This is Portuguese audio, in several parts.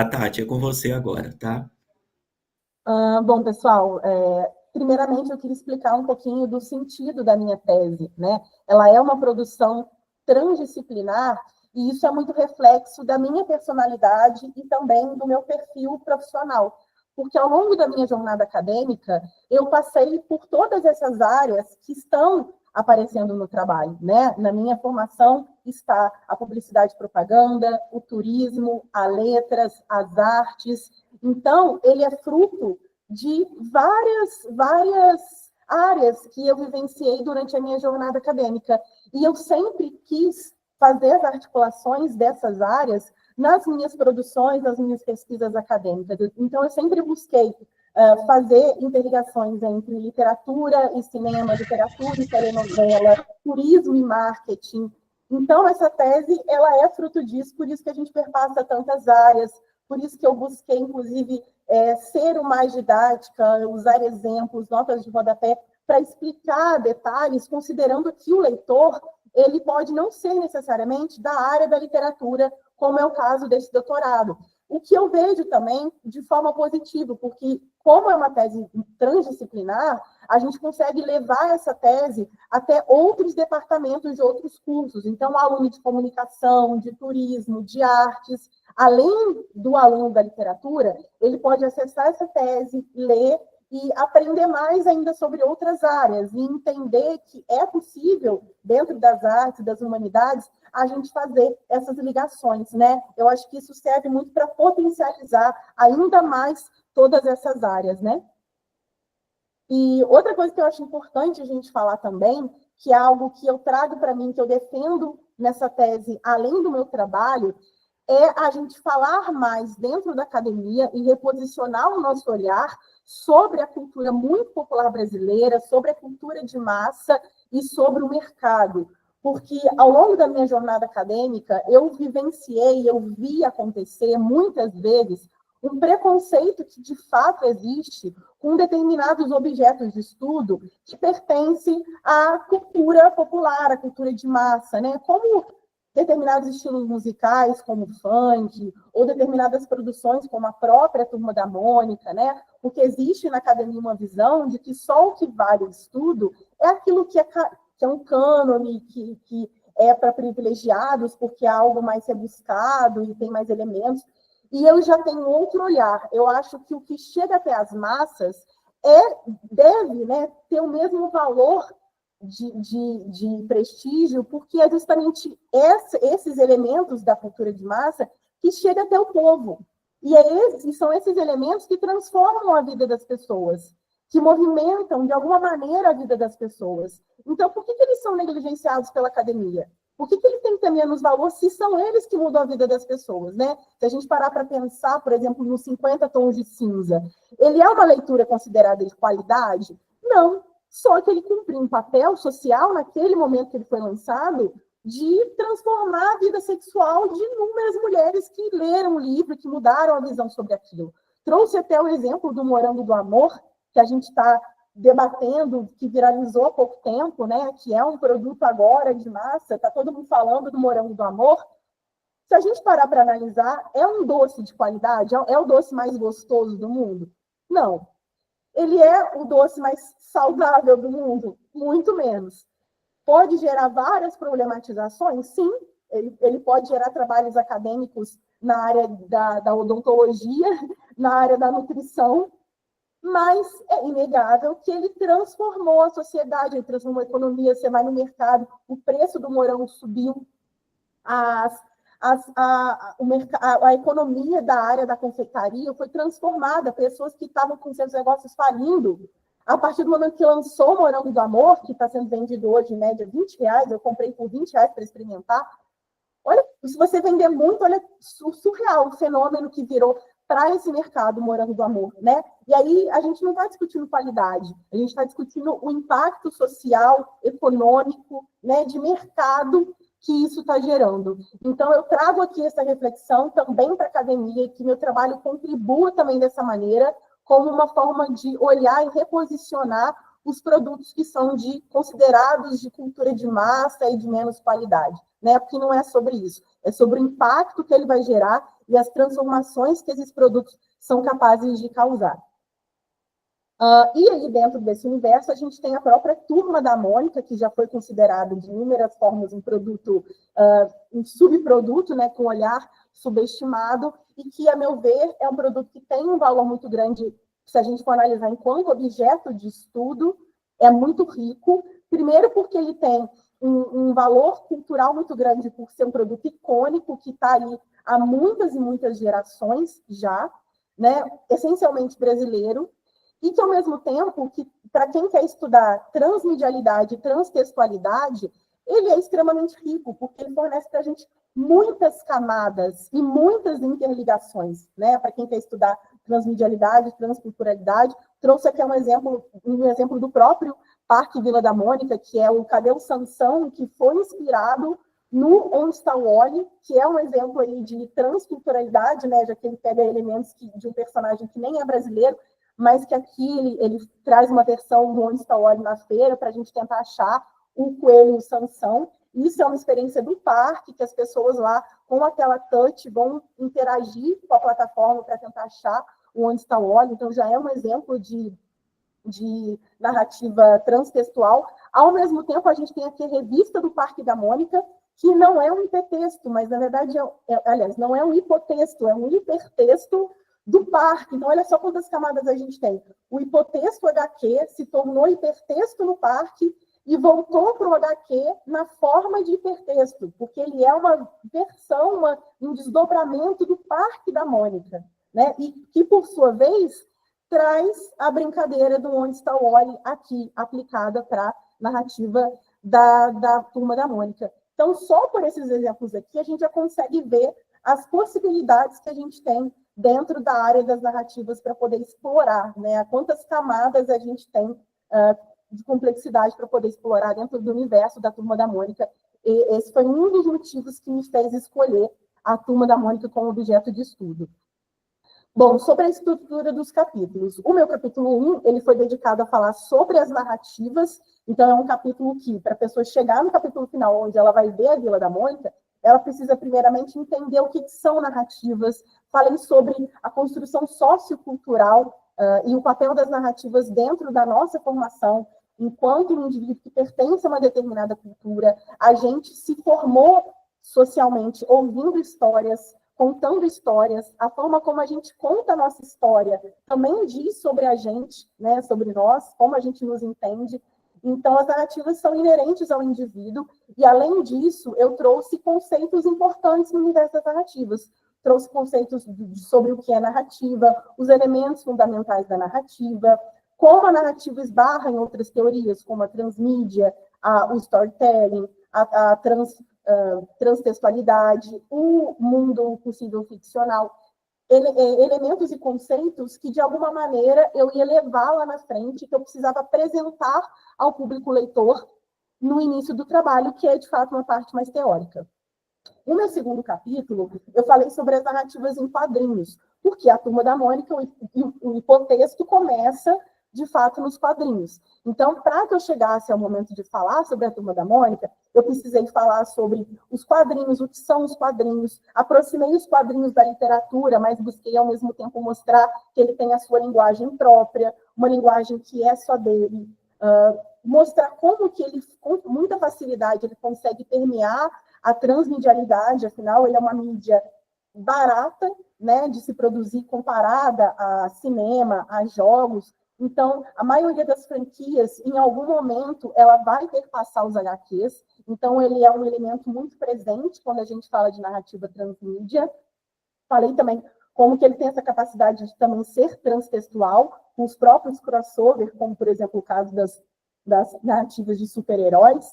A Tati, é com você agora, tá? Bom, pessoal, primeiramente eu queria explicar um pouquinho do sentido da minha tese, né? Ela é uma produção transdisciplinar e isso é muito reflexo da minha personalidade e também do meu perfil profissional, porque ao longo da minha jornada acadêmica eu passei por todas essas áreas que estão aparecendo no trabalho, né? Na minha formação está a publicidade e propaganda, o turismo, as letras, as artes. Então, ele é fruto de várias áreas que eu vivenciei durante a minha jornada acadêmica. E eu sempre quis fazer as articulações dessas áreas nas minhas produções, nas minhas pesquisas acadêmicas. Então, eu sempre busquei fazer interligações entre literatura e cinema, literatura e telenovela, turismo e marketing. Então, essa tese ela é fruto disso, por isso que a gente perpassa tantas áreas, por isso que eu busquei, inclusive, ser o mais didática, usar exemplos, notas de rodapé, para explicar detalhes, considerando que o leitor ele pode não ser necessariamente da área da literatura, como é o caso desse doutorado. O que eu vejo também de forma positiva, porque como é uma tese transdisciplinar, a gente consegue levar essa tese até outros departamentos de outros cursos. Então, aluno de comunicação, de turismo, de artes, além do aluno da literatura, ele pode acessar essa tese, ler e aprender mais ainda sobre outras áreas e entender que é possível, dentro das artes, das humanidades, a gente fazer essas ligações, né? Eu acho que isso serve muito para potencializar ainda mais todas essas áreas, né? E outra coisa que eu acho importante a gente falar também, que é algo que eu trago para mim, que eu defendo nessa tese, além do meu trabalho, é a gente falar mais dentro da academia e reposicionar o nosso olhar sobre a cultura muito popular brasileira, sobre a cultura de massa e sobre o mercado. Porque ao longo da minha jornada acadêmica, eu vivenciei, eu vi acontecer muitas vezes um preconceito que de fato existe com determinados objetos de estudo que pertencem à cultura popular, à cultura de massa, né? Como determinados estilos musicais, como o funk, ou determinadas produções, como a própria Turma da Mônica, né? Porque existe na academia uma visão de que só o que vale o estudo é aquilo que é um cânone, que é para privilegiados, porque é algo mais rebuscado e tem mais elementos. E eu já tenho outro olhar. Eu acho que o que chega até as massas deve, né, ter o mesmo valor de prestígio, porque é justamente esses elementos da cultura de massa que chega até o povo. E são esses elementos que transformam a vida das pessoas, que movimentam, de alguma maneira, a vida das pessoas. Então, por que eles são negligenciados pela academia? Por que eles têm que ter menos valor se são eles que mudam a vida das pessoas, né? Se a gente parar para pensar, por exemplo, nos 50 tons de cinza, ele é uma leitura considerada de qualidade? Não. Só que ele cumpriu um papel social, naquele momento que ele foi lançado, de transformar a vida sexual de inúmeras mulheres que leram o livro, que mudaram a visão sobre aquilo. Trouxe até o exemplo do Morango do Amor, que a gente está debatendo, que viralizou há pouco tempo, né? Que é um produto agora de massa, está todo mundo falando do Morango do Amor. Se a gente parar para analisar, é um doce de qualidade? É o doce mais gostoso do mundo? Não. Ele é o doce mais saudável do mundo? Muito menos. Pode gerar várias problematizações? Sim. Ele pode gerar trabalhos acadêmicos na área da odontologia, na área da nutrição, mas é inegável que ele transformou a sociedade, ele transformou a economia. Você vai no mercado, o preço do morango subiu, a economia da área da confeitaria foi transformada, pessoas que estavam com seus negócios falindo, a partir do momento que lançou o Morango do Amor, que está sendo vendido hoje em média R$20, eu comprei por R$20 para experimentar. Olha, se você vender muito, olha, surreal o fenômeno que virou para esse mercado, Morango do Amor, né? E aí a gente não está discutindo qualidade, a gente está discutindo o impacto social, econômico, né, de mercado que isso está gerando. Então, eu trago aqui essa reflexão também para a academia, que meu trabalho contribua também dessa maneira, como uma forma de olhar e reposicionar os produtos que são considerados de cultura de massa e de menos qualidade, né? Porque não é sobre isso, é sobre o impacto que ele vai gerar e as transformações que esses produtos são capazes de causar. E aí, dentro desse universo, a gente tem a própria Turma da Mônica, que já foi considerado de inúmeras formas um produto, um subproduto, né, com olhar subestimado, e que, a meu ver, é um produto que tem um valor muito grande, se a gente for analisar enquanto objeto de estudo, é muito rico. Primeiro porque ele tem um valor cultural muito grande por ser um produto icônico, que está aí há muitas e muitas gerações já, né, essencialmente brasileiro, e que, ao mesmo tempo, que para quem quer estudar transmedialidade e transtextualidade, ele é extremamente rico, porque ele fornece para a gente muitas camadas e muitas interligações, né? Para quem quer estudar transmedialidade, transculturalidade, trouxe aqui um exemplo do próprio Parque Vila da Mônica, que é o Cadê o Sansão, que foi inspirado no Onde Está o Wally, que é um exemplo aí de transculturalidade, né? Já que ele pega elementos de um personagem que nem é brasileiro, mas que aqui ele traz uma versão do Onde Está o Wally na feira para a gente tentar achar o coelho e o Sansão. Isso é uma experiência do parque, que as pessoas lá, com a tela touch, vão interagir com a plataforma para tentar achar o Onde Está o Wally. Então, já é um exemplo de narrativa transtextual. Ao mesmo tempo, a gente tem aqui a revista do Parque da Mônica, que não é um hipertexto, mas, na verdade, aliás, não é um hipotexto, é um hipertexto do parque. Então, olha só quantas camadas a gente tem. O hipotexto HQ se tornou hipertexto no parque e voltou para o HQ na forma de hipertexto, porque ele é uma versão, um desdobramento do Parque da Mônica, né? E que, por sua vez, traz a brincadeira do Onde Está o Wally aqui, aplicada para a narrativa da Turma da Mônica. Então, só por esses exemplos aqui, a gente já consegue ver as possibilidades que a gente tem dentro da área das narrativas para poder explorar, né? Quantas camadas a gente tem de complexidade para poder explorar dentro do universo da Turma da Mônica. E esse foi um dos motivos que me fez escolher a Turma da Mônica como objeto de estudo. Bom, sobre a estrutura dos capítulos. O meu capítulo 1, ele foi dedicado a falar sobre as narrativas, então é um capítulo que, para a pessoa chegar no capítulo final, onde ela vai ver a Vila da Mônica, ela precisa primeiramente entender o que são narrativas. Falei sobre a construção sociocultural e o papel das narrativas dentro da nossa formação, enquanto um indivíduo que pertence a uma determinada cultura. A gente se formou socialmente ouvindo histórias, contando histórias. A forma como a gente conta a nossa história também diz sobre a gente, né, sobre nós, como a gente nos entende. Então, as narrativas são inerentes ao indivíduo, e, além disso, eu trouxe conceitos importantes no universo das narrativas. Trouxe conceitos sobre o que é narrativa, os elementos fundamentais da narrativa, como a narrativa esbarra em outras teorias, como a transmídia, o storytelling, a transtextualidade, o mundo possível ficcional. Elementos e conceitos que, de alguma maneira, eu ia levar lá na frente, que eu precisava apresentar ao público leitor no início do trabalho, que é, de fato, uma parte mais teórica. No meu segundo capítulo, eu falei sobre as narrativas em quadrinhos, porque a Turma da Mônica, o hipotexto começa, de fato, nos quadrinhos. Então, para que eu chegasse ao momento de falar sobre a Turma da Mônica, eu precisei falar sobre os quadrinhos, o que são os quadrinhos, aproximei os quadrinhos da literatura, mas busquei, ao mesmo tempo, mostrar que ele tem a sua linguagem própria, uma linguagem que é só dele, mostrar como que ele, com muita facilidade, ele consegue permear a transmedialidade. Afinal, ele é uma mídia barata, né, de se produzir comparada a cinema, a jogos. Então, a maioria das franquias, em algum momento, ela vai perpassar os HQs. Então, ele é um elemento muito presente quando a gente fala de narrativa transmídia. Falei também como que ele tem essa capacidade de também ser transtextual, com os próprios crossover, como, por exemplo, o caso das narrativas de super-heróis.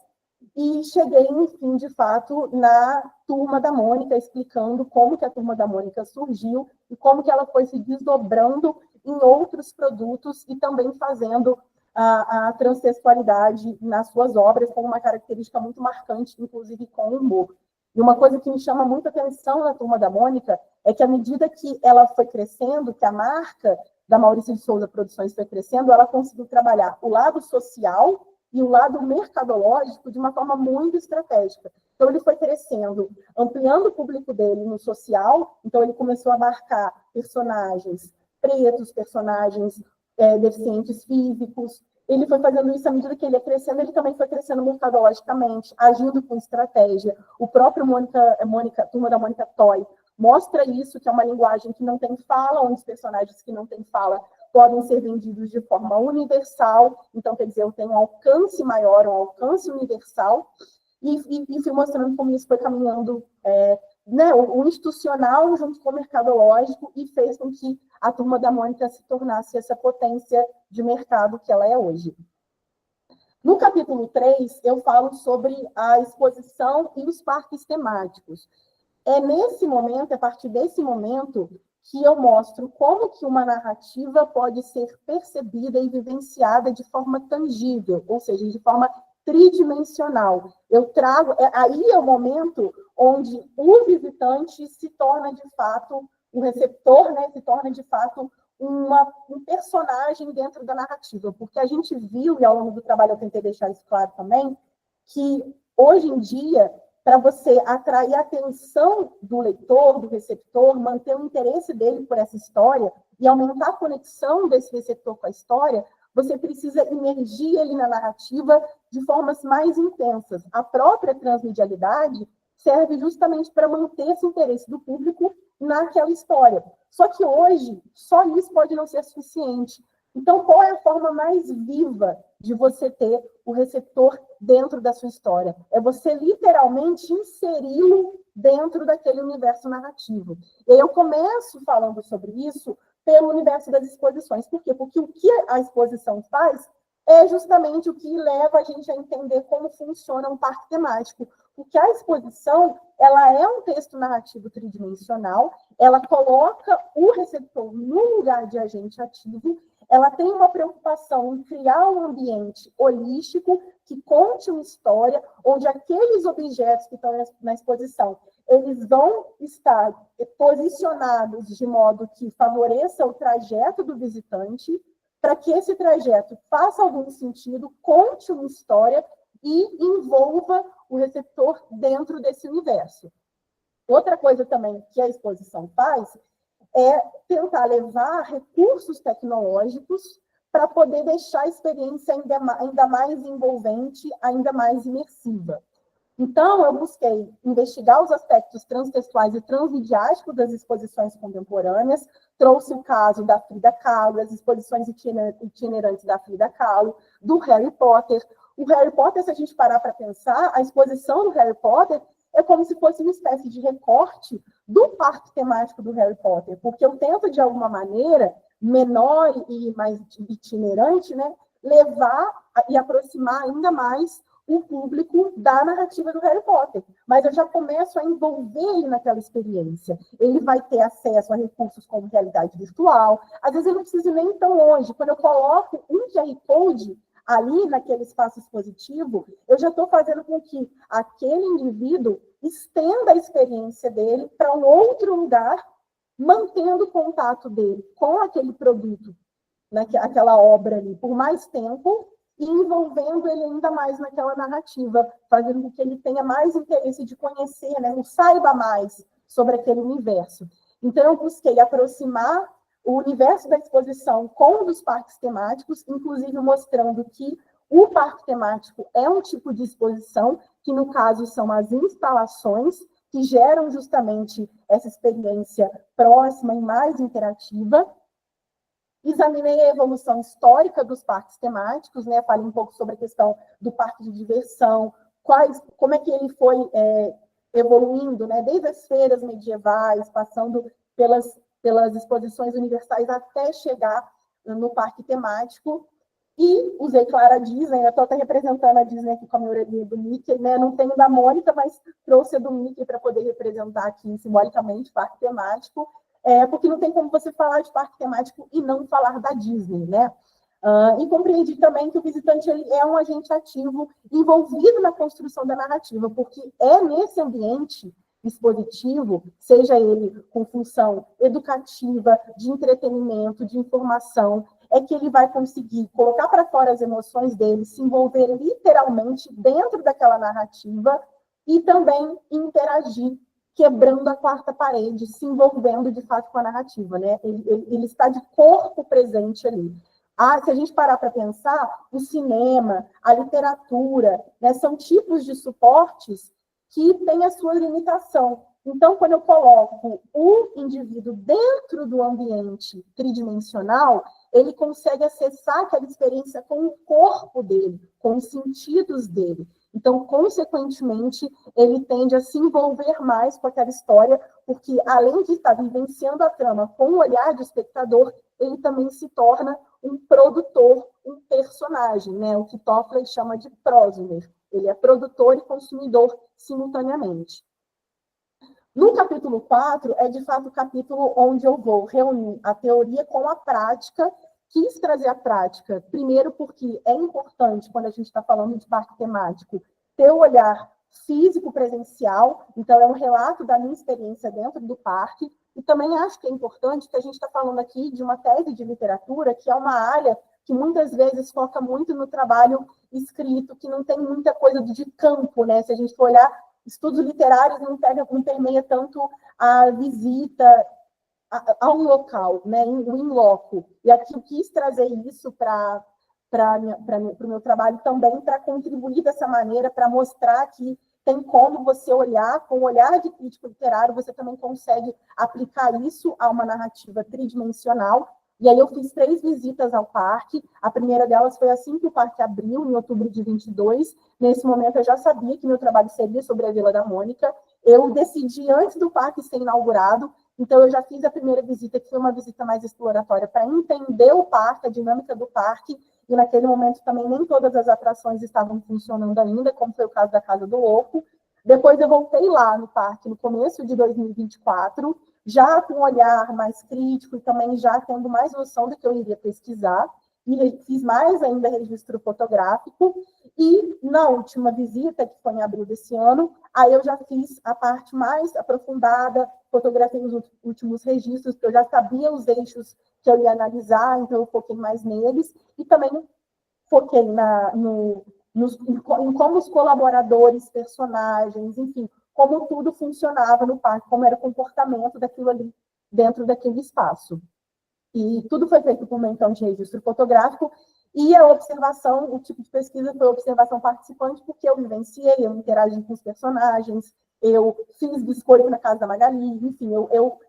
E cheguei, enfim, de fato, na Turma da Mônica, explicando como que a Turma da Mônica surgiu e como que ela foi se desdobrando em outros produtos e também fazendo a transtextualidade nas suas obras como uma característica muito marcante, inclusive com o humor. E uma coisa que me chama muita atenção na Turma da Mônica é que, à medida que ela foi crescendo, que a marca da Maurício de Souza Produções foi crescendo, ela conseguiu trabalhar o lado social e o lado mercadológico de uma forma muito estratégica. Então, ele foi crescendo, ampliando o público dele no social, então ele começou a abarcar personagens pretos, personagens deficientes físicos. Ele foi fazendo isso à medida que ele ia crescendo, ele também foi crescendo mercadologicamente, agindo com estratégia. O próprio Turma da Mônica Toy mostra isso, que é uma linguagem que não tem fala, onde os personagens que não têm fala podem ser vendidos de forma universal. Então, quer dizer, eu tenho um alcance maior, um alcance universal, e fui mostrando como isso foi caminhando, né, o institucional junto com o mercadológico, e fez com que a Turma da Mônica se tornasse essa potência de mercado que ela é hoje. No capítulo 3, eu falo sobre a exposição e os parques temáticos. É nesse momento, a partir desse momento, que eu mostro como que uma narrativa pode ser percebida e vivenciada de forma tangível, ou seja, de forma tridimensional. Eu trago, aí é o momento onde o visitante se torna de fato, o receptor, né, se torna de fato um personagem dentro da narrativa, porque a gente viu, e ao longo do trabalho eu tentei deixar isso claro também, que hoje em dia, para você atrair a atenção do leitor, do receptor, manter o interesse dele por essa história e aumentar a conexão desse receptor com a história, você precisa imergir ele na narrativa de formas mais intensas. A própria transmedialidade serve justamente para manter esse interesse do público naquela história. Só que hoje, só isso pode não ser suficiente. Então, qual é a forma mais viva de você ter o receptor dentro da sua história? É você literalmente inseri-lo dentro daquele universo narrativo. E aí eu começo falando sobre isso pelo universo das exposições. Por quê? Porque o que a exposição faz é justamente o que leva a gente a entender como funciona um parque temático. Porque a exposição, ela é um texto narrativo tridimensional, ela coloca o receptor no lugar de agente ativo, ela tem uma preocupação em criar um ambiente holístico que conte uma história, onde aqueles objetos que estão na exposição, eles vão estar posicionados de modo que favoreça o trajeto do visitante, para que esse trajeto faça algum sentido, conte uma história e envolva o receptor dentro desse universo. Outra coisa também que a exposição faz é tentar levar recursos tecnológicos para poder deixar a experiência ainda mais envolvente, ainda mais imersiva. Então, eu busquei investigar os aspectos transtextuais e transmidiáticos das exposições contemporâneas, trouxe o caso da Frida Kahlo, as exposições itinerantes da Frida Kahlo, do Harry Potter. O Harry Potter, se a gente parar para pensar, a exposição do Harry Potter é como se fosse uma espécie de recorte do parque temático do Harry Potter, porque eu tento, de alguma maneira, menor e mais itinerante, né, levar e aproximar ainda mais o público da narrativa do Harry Potter. Mas eu já começo a envolver ele naquela experiência. Ele vai ter acesso a recursos como realidade virtual. Às vezes, ele não precisa ir nem tão longe. Quando eu coloco um QR Code ali naquele espaço expositivo, eu já estou fazendo com que aquele indivíduo estenda a experiência dele para um outro lugar, mantendo o contato dele com aquele produto, aquela obra ali, por mais tempo, e envolvendo ele ainda mais naquela narrativa, fazendo com que ele tenha mais interesse de conhecer, né, saiba mais sobre aquele universo. Então, eu busquei aproximar o universo da exposição com o dos parques temáticos, inclusive mostrando que o parque temático é um tipo de exposição, que no caso são as instalações, que geram justamente essa experiência próxima e mais interativa. Examinei a evolução histórica dos parques temáticos, né? Falei um pouco sobre a questão do parque de diversão, como é que ele foi evoluindo, né? Desde as feiras medievais, passando pelas exposições universais até chegar no parque temático. E usei, claro, a Disney, eu estou até representando a Disney aqui com a minha orelhinha do Mickey, né? Não tenho da Mônica, mas trouxe a do Mickey para poder representar aqui simbolicamente o parque temático, porque não tem como você falar de parque temático e não falar da Disney, né? E compreendi também que o visitante ele é um agente ativo envolvido na construção da narrativa, porque é nesse ambiente expositivo, seja ele com função educativa, de entretenimento, de informação, é que ele vai conseguir colocar para fora as emoções dele, se envolver literalmente dentro daquela narrativa e também interagir, quebrando a quarta parede, se envolvendo de fato com a narrativa, né? Ele está de corpo presente ali. Se a gente parar para pensar, o cinema, a literatura, né, são tipos de suportes que têm a sua limitação. Então, quando eu coloco o indivíduo dentro do ambiente tridimensional, ele consegue acessar aquela experiência com o corpo dele, com os sentidos dele. Então, consequentemente, ele tende a se envolver mais com aquela história, porque além de estar vivenciando a trama com o olhar de espectador, ele também se torna um produtor, um personagem, né? O que Toffler chama de prosumer. Ele é produtor e consumidor simultaneamente. No capítulo 4, é de fato o capítulo onde eu vou reunir a teoria com a prática. Quis trazer a prática, primeiro porque é importante, quando a gente está falando de parque temático, ter o olhar físico presencial, então é um relato da minha experiência dentro do parque, e também acho que é importante que a gente está falando aqui de uma tese de literatura, que é uma área que muitas vezes foca muito no trabalho escrito, que não tem muita coisa de campo, né? Se a gente for olhar, estudos literários não permeia tanto a visita a um local, né, o in loco. E aqui eu quis trazer isso para o meu trabalho também, para contribuir dessa maneira, para mostrar que tem como você olhar, com o olhar de crítico literário, você também consegue aplicar isso a uma narrativa tridimensional. E aí eu fiz 3 visitas ao parque. A primeira delas foi assim que o parque abriu, em outubro de 22. Nesse momento eu já sabia que meu trabalho seria sobre a Vila da Mônica. Eu decidi antes do parque ser inaugurado. Então, eu já fiz a primeira visita, que foi uma visita mais exploratória, para entender o parque, a dinâmica do parque, e naquele momento também nem todas as atrações estavam funcionando ainda, como foi o caso da Casa do Louco. Depois eu voltei lá no parque no começo de 2024, já com um olhar mais crítico e também já tendo mais noção do que eu iria pesquisar, e fiz mais ainda registro fotográfico, e na última visita, que foi em abril desse ano, aí eu já fiz a parte mais aprofundada, fotografei os últimos registros, porque eu já sabia os eixos que eu ia analisar, então eu foquei mais neles, e também foquei em como os colaboradores, personagens, enfim, como tudo funcionava no parque, como era o comportamento daquilo ali dentro daquele espaço. E tudo foi feito por meio, então, de registro fotográfico, e a observação, o tipo de pesquisa foi observação participante, porque eu vivenciei, eu interagi com os personagens, eu fiz biscoito na casa da Magali, enfim, eu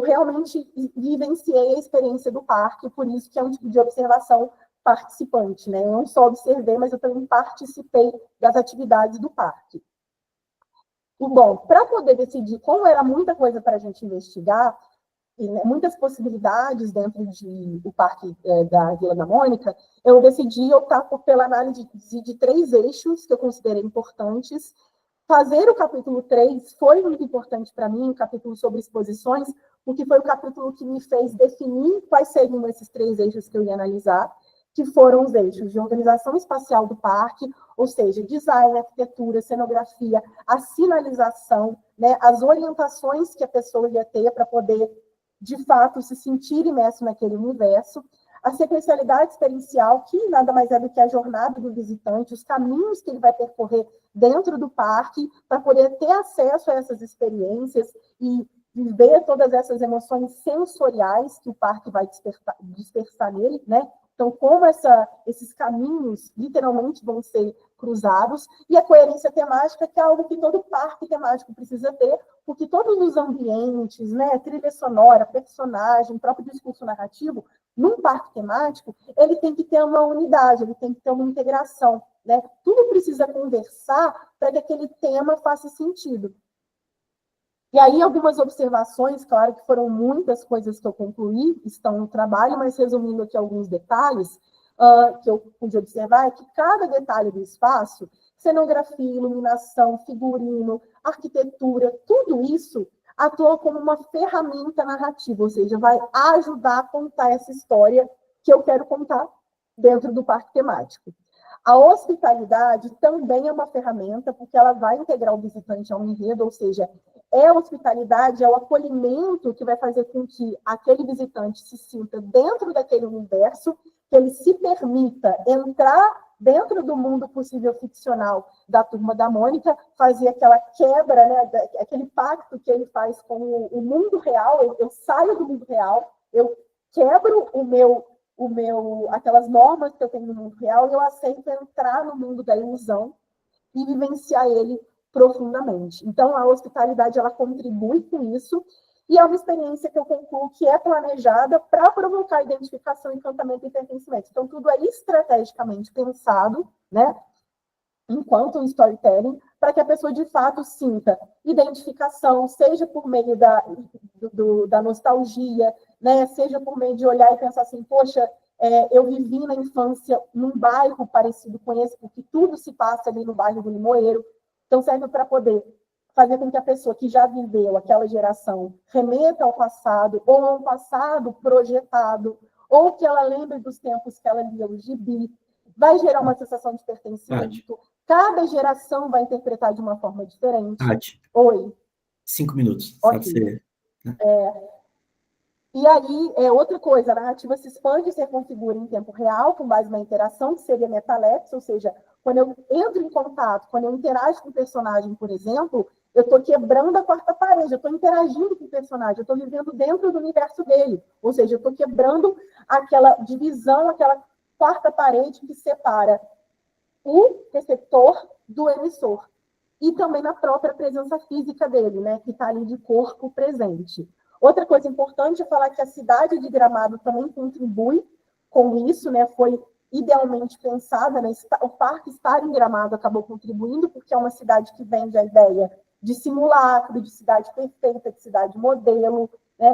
realmente vivenciei a experiência do parque, por isso que é um tipo de observação participante, né? Eu não só observei, mas eu também participei das atividades do parque. E, bom, para poder decidir, como era muita coisa para a gente investigar, e, né, muitas possibilidades dentro do parque da Vila da Mônica, eu decidi optar pela análise de 3 eixos que eu considerei importantes. Fazer o capítulo 3 foi muito importante para mim, o capítulo sobre exposições, porque foi o capítulo que me fez definir quais seriam esses 3 eixos que eu ia analisar, que foram os eixos de organização espacial do parque, ou seja, design, arquitetura, cenografia, a sinalização, né, as orientações que a pessoa ia ter para poder, de fato, se sentir imerso naquele universo, a sequencialidade experiencial, que nada mais é do que a jornada do visitante, os caminhos que ele vai percorrer dentro do parque, para poder ter acesso a essas experiências e viver todas essas emoções sensoriais que o parque vai dispersar nele, né? Então, como esses caminhos literalmente vão ser cruzados, e a coerência temática, que é algo que todo parque temático precisa ter, porque todos os ambientes, né, trilha sonora, personagem, próprio discurso narrativo, num parque temático, ele tem que ter uma unidade, ele tem que ter uma integração, né? Tudo precisa conversar para que aquele tema faça sentido. E aí, algumas observações, claro que foram muitas coisas que eu concluí, estão no trabalho, mas resumindo aqui alguns detalhes que eu pude observar, é que cada detalhe do espaço, cenografia, iluminação, figurino, arquitetura, tudo isso atua como uma ferramenta narrativa, ou seja, vai ajudar a contar essa história que eu quero contar dentro do parque temático. A hospitalidade também é uma ferramenta, porque ela vai integrar o visitante a um enredo, ou seja, a hospitalidade é o acolhimento que vai fazer com que aquele visitante se sinta dentro daquele universo, que ele se permita entrar dentro do mundo possível ficcional da Turma da Mônica, fazer aquela quebra, né, aquele pacto que ele faz com o mundo real. Eu saio do mundo real, eu quebro aquelas normas que eu tenho no mundo real e eu aceito entrar no mundo da ilusão e vivenciar ele profundamente. Então, a hospitalidade, ela contribui com isso, e é uma experiência que eu concluo que é planejada para provocar identificação, encantamento e pertencimento. Então, tudo é estrategicamente pensado, né, enquanto um storytelling, para que a pessoa, de fato, sinta identificação, seja por meio da nostalgia, né, seja por meio de olhar e pensar assim, poxa, eu vivi na infância num bairro parecido com esse, porque tudo se passa ali no bairro do Limoeiro. Então, serve para poder fazer com que a pessoa que já viveu aquela geração remeta ao passado, ou ao passado projetado, ou que ela lembre dos tempos que ela lia o gibi. Vai gerar uma sensação de pertencimento. Tati, Cada geração vai interpretar de uma forma diferente. Tati, Oi. 5 minutos. Pode Ok. ser. E aí, outra coisa, a narrativa se expande e se reconfigura em tempo real, com base na interação, que seria metalepse, ou seja, quando eu entro em contato, quando eu interajo com o personagem, por exemplo, eu estou quebrando a quarta parede, eu estou interagindo com o personagem, eu estou vivendo dentro do universo dele, ou seja, eu estou quebrando aquela divisão, aquela quarta parede que separa o receptor do emissor. E também na própria presença física dele, né, que está ali de corpo presente. Outra coisa importante é falar que a cidade de Gramado também contribui com isso, né, foi idealmente pensada, né, o parque estar em Gramado acabou contribuindo, porque é uma cidade que vende a ideia de simulacro, de cidade perfeita, de cidade modelo, né,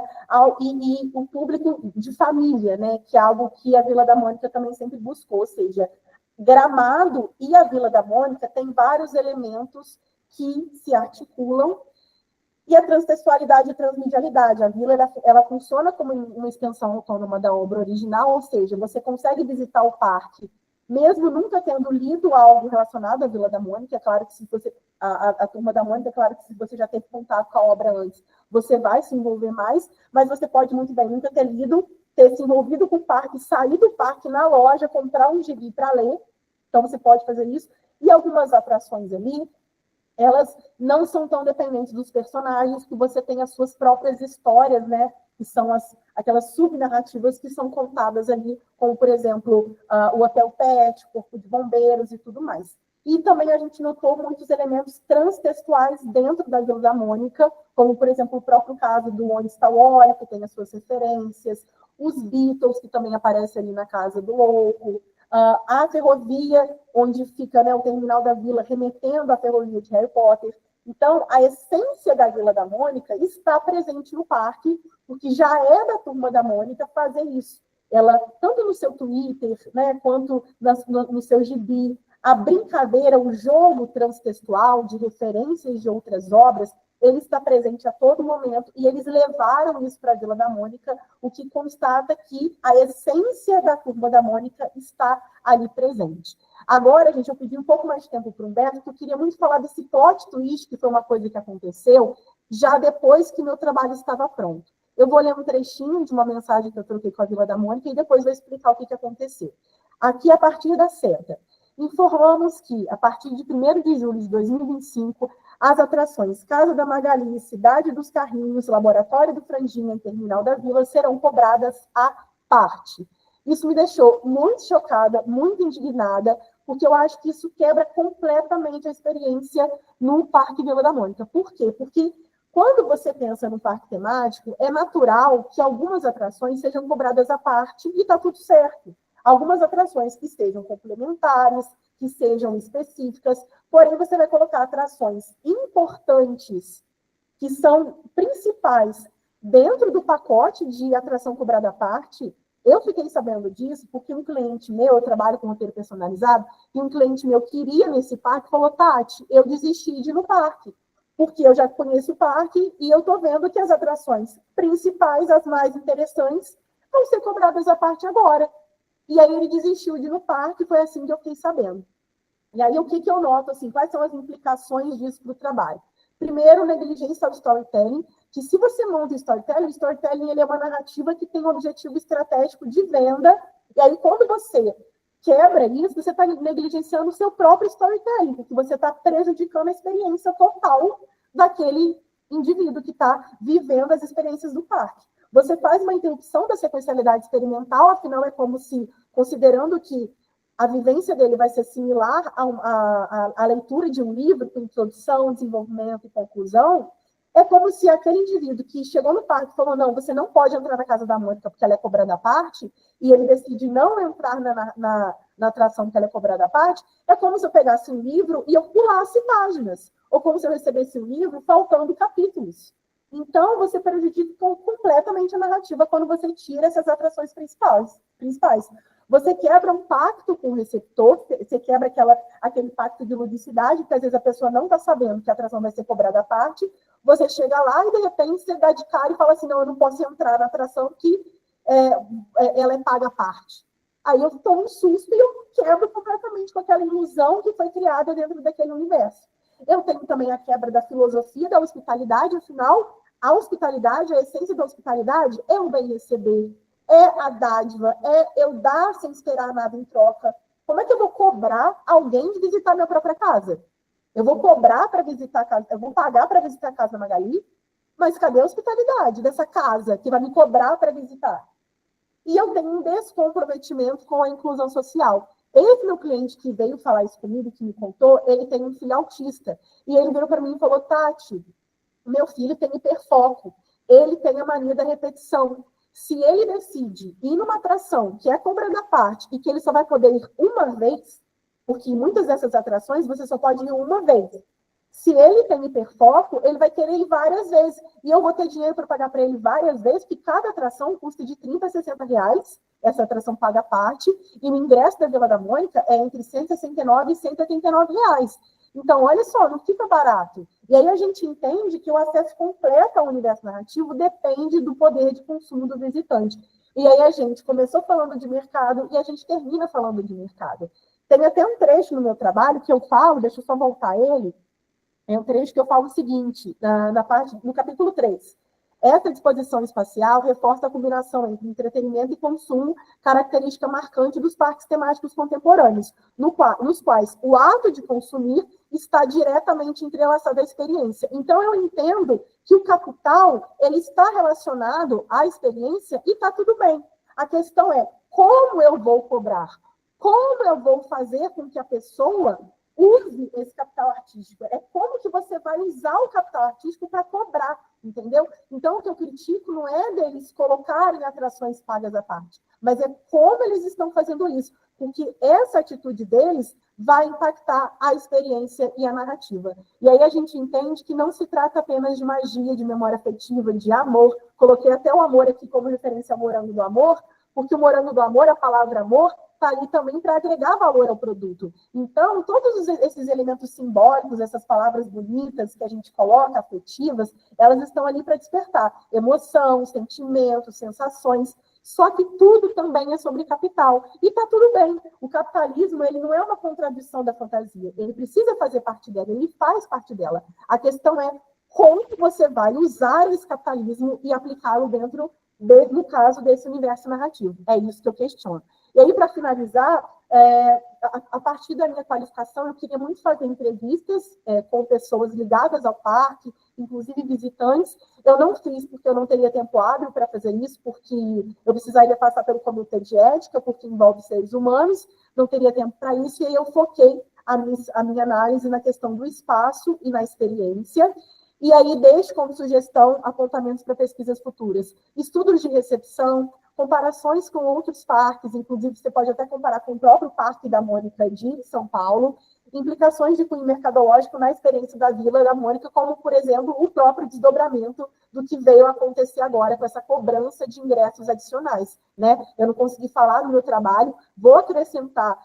e o público de família, né, que é algo que a Vila da Mônica também sempre buscou, ou seja, Gramado e a Vila da Mônica têm vários elementos que se articulam, e a transtextualidade e a transmedialidade. A Vila ela funciona como uma extensão autônoma da obra original, ou seja, você consegue visitar o parque, mesmo nunca tendo lido algo relacionado à Vila da Mônica. É claro que se você, a Turma da Mônica, é claro que se você já teve contato com a obra antes, você vai se envolver mais, mas você pode muito bem nunca ter lido, ter se envolvido com o parque, sair do parque na loja, comprar um gibi para ler. Então, você pode fazer isso. E algumas atrações ali, elas não são tão dependentes dos personagens, que você tem as suas próprias histórias, né? Que são aquelas subnarrativas que são contadas ali, como, por exemplo, o Hotel Pet, o Corpo de Bombeiros e tudo mais. E também a gente notou muitos elementos transtextuais dentro da Vila da Mônica, como, por exemplo, o próprio caso do Onde Está o Wally, que tem as suas referências, os Beatles, que também aparecem ali na Casa do Louco, a ferrovia, onde fica, né, o terminal da vila, remetendo à ferrovia de Harry Potter. Então, a essência da Vila da Mônica está presente no parque, porque já é da Turma da Mônica fazer isso. Ela, tanto no seu Twitter, né, quanto no seu gibi, a brincadeira, o jogo transtextual de referências de outras obras, ele está presente a todo momento, e eles levaram isso para a Vila da Mônica, o que constata que a essência da Turma da Mônica está ali presente. Agora, gente, eu pedi um pouco mais de tempo para o Humberto, porque eu queria muito falar desse plot twist, que foi uma coisa que aconteceu já depois que meu trabalho estava pronto. Eu vou ler um trechinho de uma mensagem que eu troquei com a Vila da Mônica e depois vou explicar o que aconteceu. Aqui, a partir da seta, informamos que, a partir de 1º de julho de 2025, as atrações Casa da Magali, Cidade dos Carrinhos, Laboratório do Franjinha e Terminal da Vila serão cobradas à parte. Isso me deixou muito chocada, muito indignada, porque eu acho que isso quebra completamente a experiência no Parque Vila da Mônica. Por quê? Porque quando você pensa no parque temático, é natural que algumas atrações sejam cobradas à parte e está tudo certo. Algumas atrações que sejam complementares, que sejam específicas, porém você vai colocar atrações importantes, que são principais dentro do pacote de atração cobrada à parte. Eu fiquei sabendo disso porque um cliente meu, eu trabalho com roteiro personalizado, e um cliente meu queria nesse parque, falou, Tati, eu desisti de ir no parque, porque eu já conheço o parque e eu estou vendo que as atrações principais, as mais interessantes, vão ser cobradas à parte agora. E aí ele desistiu de ir no parque, foi assim que eu fiquei sabendo. E aí o que eu noto, assim, quais são as implicações disso para o trabalho? Primeiro, negligência ao storytelling, que se você monta o storytelling ele é uma narrativa que tem um objetivo estratégico de venda, e aí quando você quebra isso, você está negligenciando o seu próprio storytelling, porque você está prejudicando a experiência total daquele indivíduo que está vivendo as experiências do parque. Você faz uma interrupção da sequencialidade experimental, afinal é como se, considerando que a vivência dele vai ser similar à leitura de um livro com introdução, desenvolvimento e conclusão, é como se aquele indivíduo que chegou no parque e falou, não, você não pode entrar na casa da Mônica porque ela é cobrada à parte, e ele decide não entrar na atração porque ela é cobrada à parte, é como se eu pegasse um livro e eu pulasse páginas, ou como se eu recebesse um livro faltando capítulos. Então, você prejudica completamente a narrativa quando você tira essas atrações principais. Você quebra um pacto com o receptor, você quebra aquele pacto de ludicidade, que às vezes a pessoa não está sabendo que a atração vai ser cobrada à parte, você chega lá e, de repente, você dá de cara e fala assim, não, eu não posso entrar na atração que ela é paga à parte. Aí eu tomo um susto e eu quebro completamente com aquela ilusão que foi criada dentro daquele universo. Eu tenho também a quebra da filosofia da hospitalidade, afinal, a hospitalidade, a essência da hospitalidade é o bem receber, é a dádiva, é eu dar sem esperar nada em troca. Como é que eu vou cobrar alguém de visitar minha própria casa? Eu vou cobrar para visitar a casa, eu vou pagar para visitar a casa da Magali, mas cadê a hospitalidade dessa casa que vai me cobrar para visitar? E eu tenho um descomprometimento com a inclusão social. Esse meu cliente que veio falar isso comigo, que me contou, ele tem um filho autista. E ele virou para mim e falou, Tati, meu filho tem hiperfoco, ele tem a mania da repetição. Se ele decide ir numa atração que é cobrada à parte e que ele só vai poder ir uma vez, porque muitas dessas atrações você só pode ir uma vez. Se ele tem hiperfoco, ele vai querer ir várias vezes. E eu vou ter dinheiro para pagar para ele várias vezes, porque cada atração custa de 30 a 60 reais. Essa atração paga a parte. E o ingresso da Vila da Mônica é entre 169 e 189 reais. Então, olha só, não fica barato. E aí a gente entende que o acesso completo ao universo narrativo depende do poder de consumo do visitante. E aí a gente começou falando de mercado e a gente termina falando de mercado. Tem até um trecho no meu trabalho que eu falo, deixa eu só voltar a ele, é um trecho que eu falo o seguinte, no capítulo 3. Essa disposição espacial reforça a combinação entre entretenimento e consumo, característica marcante dos parques temáticos contemporâneos, nos quais o ato de consumir está diretamente entrelaçado à experiência. Então, eu entendo que o capital ele está relacionado à experiência e está tudo bem. A questão é como eu vou cobrar? Como eu vou fazer com que a pessoa use esse capital artístico? É como que você vai usar o capital artístico para cobrar, entendeu? Então, o que eu critico não é deles colocarem atrações pagas à parte, mas é como eles estão fazendo isso, porque essa atitude deles vai impactar a experiência e a narrativa. E aí a gente entende que não se trata apenas de magia, de memória afetiva, de amor. Coloquei até o amor aqui como referência ao Morango do Amor, porque o Morango do Amor, a palavra amor, está ali também para agregar valor ao produto. Então, todos esses elementos simbólicos, essas palavras bonitas que a gente coloca, afetivas, elas estão ali para despertar emoção, sentimentos, sensações. Só que tudo também é sobre capital. E está tudo bem. O capitalismo ele não é uma contradição da fantasia. Ele precisa fazer parte dela, ele faz parte dela. A questão é como você vai usar esse capitalismo e aplicá-lo dentro, no caso, desse universo narrativo. É isso que eu questiono. E aí, para finalizar, a partir da minha qualificação, eu queria muito fazer entrevistas com pessoas ligadas ao parque, inclusive visitantes. Eu não fiz porque eu não teria tempo hábil para fazer isso, porque eu precisaria passar pelo comitê de ética, porque envolve seres humanos, não teria tempo para isso, e aí eu foquei a minha análise na questão do espaço e na experiência. E aí deixo como sugestão apontamentos para pesquisas futuras. Estudos de recepção, comparações com outros parques, inclusive você pode até comparar com o próprio Parque da Mônica de São Paulo, implicações de cunho mercadológico na experiência da Vila da Mônica, como, por exemplo, o próprio desdobramento do que veio a acontecer agora com essa cobrança de ingressos adicionais, né? Eu não consegui falar no meu trabalho, vou acrescentar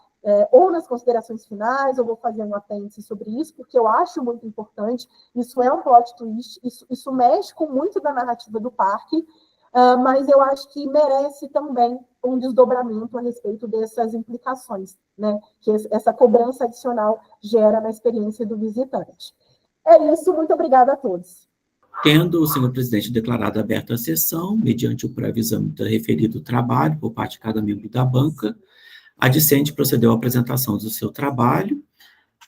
ou nas considerações finais, ou vou fazer um apêndice sobre isso, porque eu acho muito importante, isso é um plot twist, isso mexe com muito da narrativa do parque. mas eu acho que merece também um desdobramento a respeito dessas implicações, né, que essa cobrança adicional gera na experiência do visitante. É isso, muito obrigada a todos. Tendo o senhor presidente declarado aberta a sessão, mediante o prévio exame do referido trabalho por parte de cada membro da banca, a discente procedeu à apresentação do seu trabalho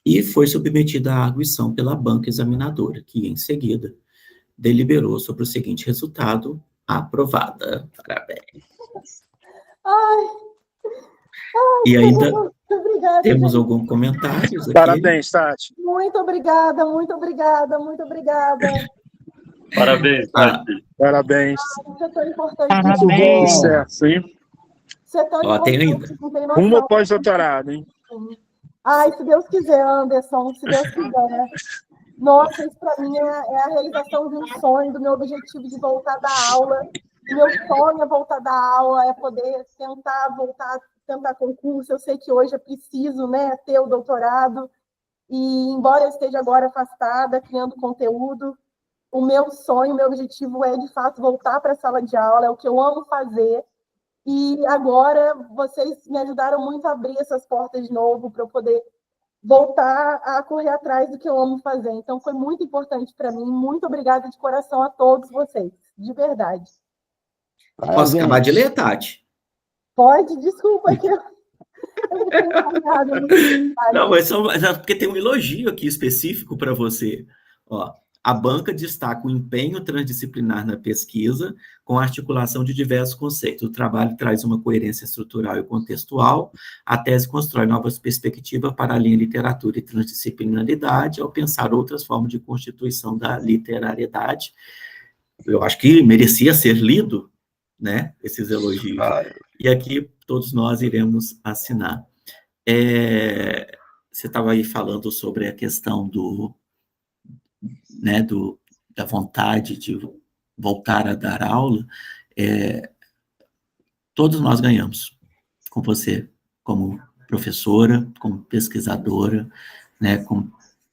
e foi submetida à arguição pela banca examinadora, que, em seguida, deliberou sobre o seguinte resultado: aprovada. Parabéns. Ai, E ainda obrigada, temos gente. alguns comentários aqui. Parabéns, Tati. Muito obrigada, muito obrigada, muito obrigada. Parabéns, Tati. Parabéns. Isso é tão importante. Muito bom, sucesso, hein? Isso é tão Tem importante. ainda. Não tem Rumo noção. ao pós-doutorado, hein? Ai, se Deus quiser, Anderson, se Deus quiser. Nossa, isso para mim é a realização de um sonho, do meu objetivo de voltar da aula. Meu sonho é voltar da aula, é poder tentar concurso. Eu sei que hoje é preciso, né, ter o doutorado. E, embora eu esteja agora afastada, criando conteúdo, o meu sonho, o meu objetivo é, de fato, voltar para a sala de aula, é o que eu amo fazer. E agora vocês me ajudaram muito a abrir essas portas de novo para eu poder voltar a correr atrás do que eu amo fazer. Então, foi muito importante para mim. Muito obrigada de coração a todos vocês, de verdade. Posso acabar de ler, Tati? Pode? Desculpa que eu... Não, mas porque tem um elogio aqui específico para você. Ó, a banca destaca o empenho transdisciplinar na pesquisa, com a articulação de diversos conceitos. O trabalho traz uma coerência estrutural e contextual. A tese constrói novas perspectivas para a linha literatura e transdisciplinaridade, ao pensar outras formas de constituição da literariedade. Eu acho que merecia ser lido, né, esses elogios. E aqui todos nós iremos assinar. Você estava aí falando sobre a questão da vontade de voltar a dar aula. Todos nós ganhamos com você, como professora, como pesquisadora, né,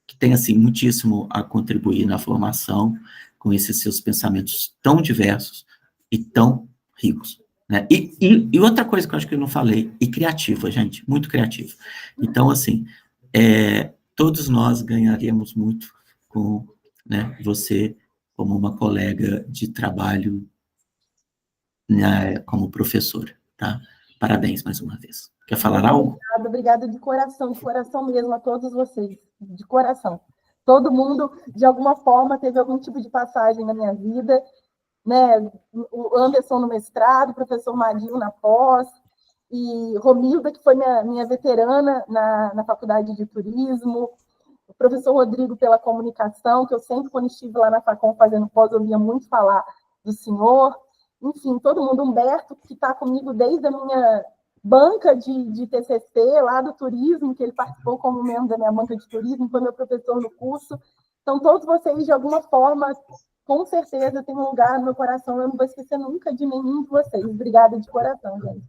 que tem, assim, muitíssimo a contribuir na formação, com esses seus pensamentos tão diversos e tão ricos. Né? E outra coisa que eu acho que eu não falei, e criativa, gente, muito criativa. Então, assim, todos nós ganharíamos muito com, né, você como uma colega de trabalho, né, como professora, tá? Parabéns mais uma vez. Quer falar algo? Obrigada de coração mesmo a todos vocês, de coração. Todo mundo, de alguma forma, teve algum tipo de passagem na minha vida, né? O Anderson no mestrado, o professor Madinho na pós, e Romilda, que foi minha veterana na faculdade de turismo, o professor Rodrigo pela comunicação, que eu sempre, quando estive lá na Facom fazendo pós, ouvia muito falar do senhor. Enfim, todo mundo, Humberto, que está comigo desde a minha banca de TCC, lá do turismo, que ele participou como membro da minha banca de turismo, foi meu professor no curso. Então, todos vocês, de alguma forma, com certeza, têm um lugar no meu coração. Eu não vou esquecer nunca de nenhum de vocês. Obrigada de coração, gente.